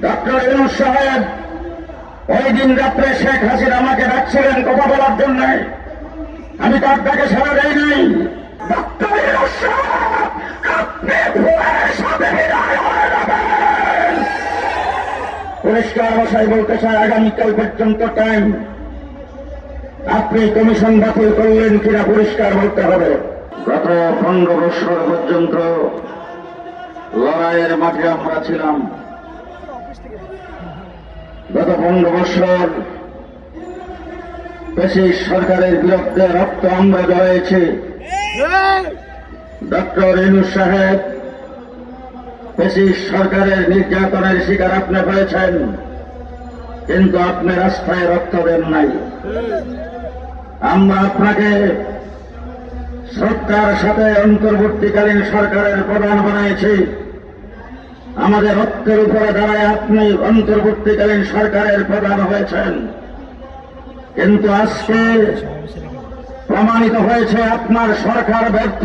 Doctor Yunus সাহেব ওই দিন রাত্রে শেখ হাসিনা আমাকে ডাকছিলেন কথা বলার জন্য, আমি তার ডাকে সাড়া দেই নাই। ডক্টর ইউনূস সাহেব, আপনি ভুলের সাথে বিদায় হয়ে যাবেন। পরিষ্কার ভাষায় বলতে চাই, আগামীকাল পর্যন্ত টাইম। আপনি কমিশন বাতিল করলেন কিনা পরিষ্কার বলতে হবে। গত 15 বছর পর্যন্ত লড়াইয়ের মাঠে আমরা ছিলাম। গত 15 বছর ফ্যাসিস্ট সরকারের বিরুদ্ধে রক্ত আমরা জড়িয়েছি। ডক্টর ইউনূস সাহেব, ফ্যাসিস্ট সরকারের নির্যাতনের শিকার আপনি হয়েছেন, কিন্তু আপনি রাস্তায় রক্ত দেন নাই। আমরা আপনাকে শ্রদ্ধার সাথে অন্তর্বর্তীকালীন সরকারের প্রধান বানিয়েছি। আমাদের রক্তের উপরে দাঁড়ায় আপনি অন্তর্বর্তীকালীন সরকারের প্রধান হয়েছেন, কিন্তু আজকে প্রমাণিত হয়েছে আপনার সরকার ব্যর্থ।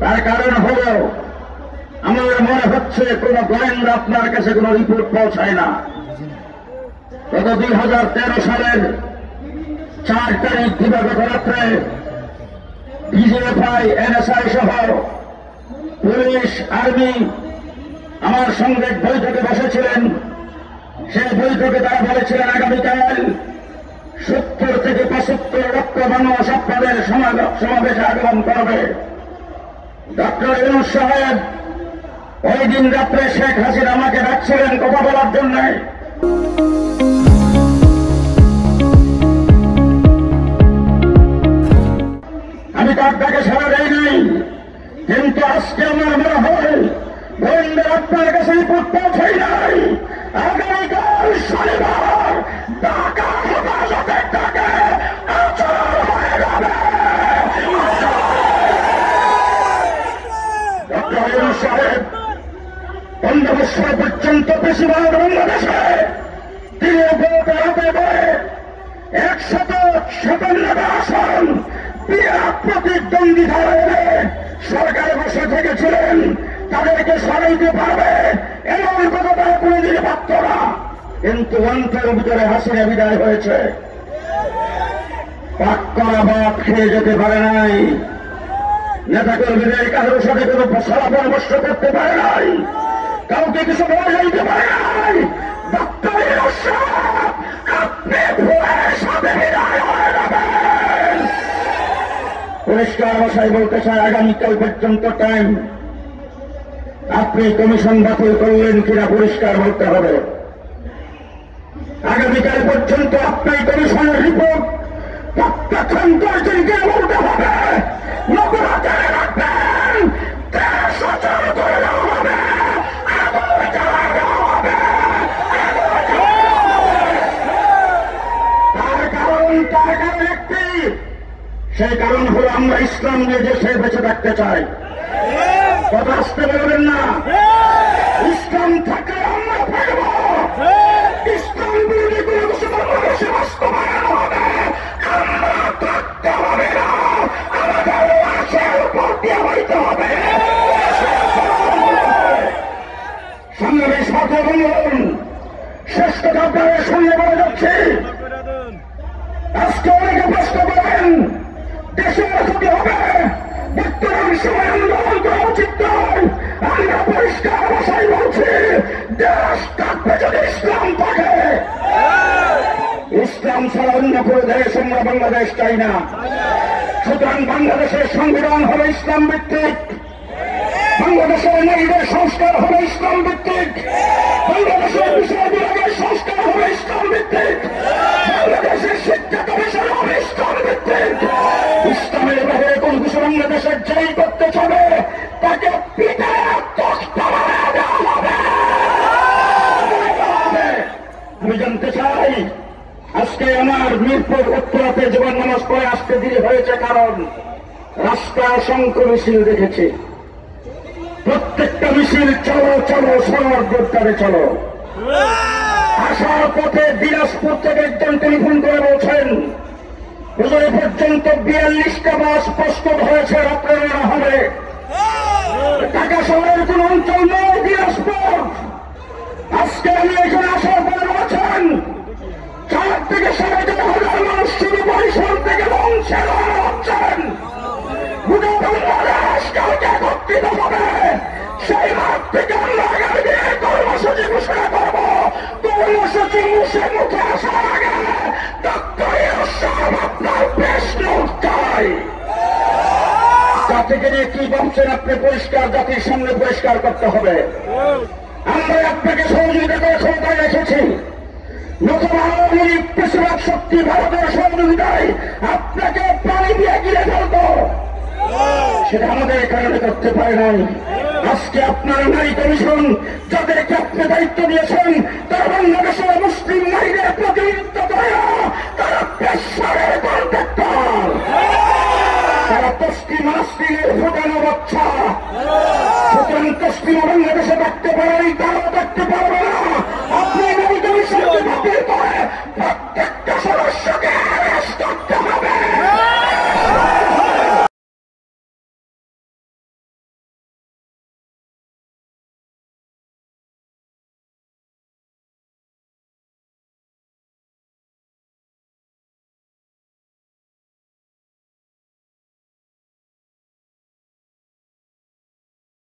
তার কারণ হল, আমার মনে হচ্ছে কোন গোয়েন্দা আপনার কাছে কোন রিপোর্ট পৌঁছায় না। গত 2013 সালের 4 তারিখ দিবাগত রাত্রে ডিজিএফআই, এনএসআই সহ পুলিশ, আর্মি আমার সঙ্গে বৈঠকে বসেছিলেন। সেই বৈঠকে তারা বলেছিলেন আগামীকাল 70 থেকে 75 লক্ষ মানুষ আপনাদের সমাবেশে আগমন করবে। ডক্টর ইউনূস সাহেব ওই দিন রাত্রে শেখ হাসিনা আমাকে ডাকছিলেন কথা বলার জন্য, আমি তার ডাকে সাড়া দেই নাই। কিন্তু আজকে আমার মনে হয় গোয়েন্দা আপনার কাছে রিপোর্ট পৌঁছাই নাই। আগামীকাল শনিবার ঢাকা হেফাজতের ডাকে আচরণ হয়ে যাবে। ডক্টর ইউনূস সাহেব 15 বছর পর্যন্ত বেশিরভাগ বাংলাদেশে তিনি ভোটের হাতে বলে 157 আসন বিরাট প্রতিদ্বন্দ্বিতা হয়ে সরকারে বসে থেকেছিলেন। তাদেরকে সরাইতে পারবে এমন কথা তারা কোনদিন ভাবত না, কিন্তু অন্তের ভিতরে হাসিনা বিদায় হয়েছে। পাক করা ভাত খেয়ে যেতে পারে নাই, নেতা কর্মীদের কারোর সাথে কোনো সলা পরামর্শ করতে পারে নাই, কাউকে কিছু বলে যাইতে পারে নাই। ডক্টর ইউনূস সাহেব, আপনি ভুলের সাথে বিদায় হয়ে যাবেন। পরিষ্কার ভাষায় বলতে চাই, আগামীকাল পর্যন্ত টাইম। আপনি কমিশন বাতিল করলেন কিনা পরিষ্কার বলতে হবে। আগামীকাল পর্যন্ত আপনি কমিশনের রিপোর্ট প্রত্যাখ্যান করেছেন কিনা বলতে হবে। নতুন হাজারে রাখবেন, দেশ অচল করে দেওয়া হবে, আগুন জ্বালায় দেওয়া হবে। তার কারণ একটি, সেই কারণ হল আমরা ইসলাম নিয়ে দেশে বেঁচে থাকতে চাই। কথা আসতে বলবেন না। ইসলাম থাকলে আমরা থাকব। ইসলাম বিরোধী কোনো কিছু বাংলাদেশে বাস্তবায়ন হবে, আমরা থাকতে হবে না। আমাদের লাশের উপর দিয়ে হইতে হবে। সংগ্রামী সাথে বলুন, শেষ কথা আপনাদের সঙ্গে বলে যাচ্ছি। আজকে অনেকে প্রশ্ন করেন দেশের ক্ষতি হবে, বর্তমান সময় আন্দোলন করা উচিত নয়। আমরা পরিষ্কার ভাষায় বলছি, দেশ থাকবে যদি ইসলাম থাকে। ইসলাম ছাড়া অন্য কোনো দেশ আমরা বাংলাদেশ চাই না। সুতরাং বাংলাদেশের সংবিধান হবে ইসলাম ভিত্তিক, বাংলাদেশের নারীদের সংস্কার হবে ইসলাম ভিত্তিক, বাংলাদেশের বিষয় বিভাগের সংস্কার হবে ইসলাম ভিত্তিক, বাংলাদেশের শিক্ষা কমিশন হবে ইসলাম ভিত্তিক। ইসলামের বাইরে কোন কিছু বাংলাদেশের জয়ী করতে চাবে তাকে পিটায় তক্তা বানায় দেওয়া হবে। আমি জানতে চাই, আজকে আমার মিরপুর উত্তরাতে জীবন নামাজ পড়ে আসতে দেরি হয়েছে, কারণ রাস্তায় অসংখ্য মিছিল দেখেছি। প্রত্যেকটা মিছিল চলো চলো সবার যোদ্ধারে চলো। আসার পথে দিনাজপুর থেকে একজন টেলিফোন করে বলছেন, হুজুর পর্যন্ত 42টা বাস প্রস্তুত হয়েছে, রাত্রে বেলা হবে। ঢাকা শহরের কোন অঞ্চল নয় দিনাজপুর। আমি এখানে আসার পরে বলেছেন 4 থেকে 7,500 মানুষ শুধু পরিশ্রম থেকে বংশের হচ্ছেন। গোটা বাংলাদেশ কালকে একত্রিত হবে, সেই মাঠ থেকে আমরা আগামী দিনে কর্মসূচি ঘোষণা করব। কর্মসূচি মুখে আসার আগে ডক্টর ইউনূস সাহেব আপনার প্রশ্ন চাই, জাতিকে নিয়ে কি ভাবছেন আপনি পরিষ্কার জাতির সামনে পরিষ্কার করতে হবে। আমরা আপনাকে সহযোগিতা করে ক্ষমতায় রেখেছি, নতুন আওয়ামী লীগ পেশাবাদ শক্তি ভারতের সহযোগিতায় আপনাকে পানি দিয়ে গিলে ফেলত, সেটা আমাদের কারণে করতে পারে নাই। আজকে আপনার নারী কমিশন যাদেরকে আপনি দায়িত্ব দিয়েছেন তারা বাংলাদেশের মুসলিম নারীদের প্রতিনিধিত্ব করে না, তারা পেশারের কন্ট্রাক্টর, তারা তসলিম নাসরিনের ফোটানো বাচ্চা। সুতরাং তসলিম বাংলাদেশে থাকতে পারে, তারাও থাকতে পারে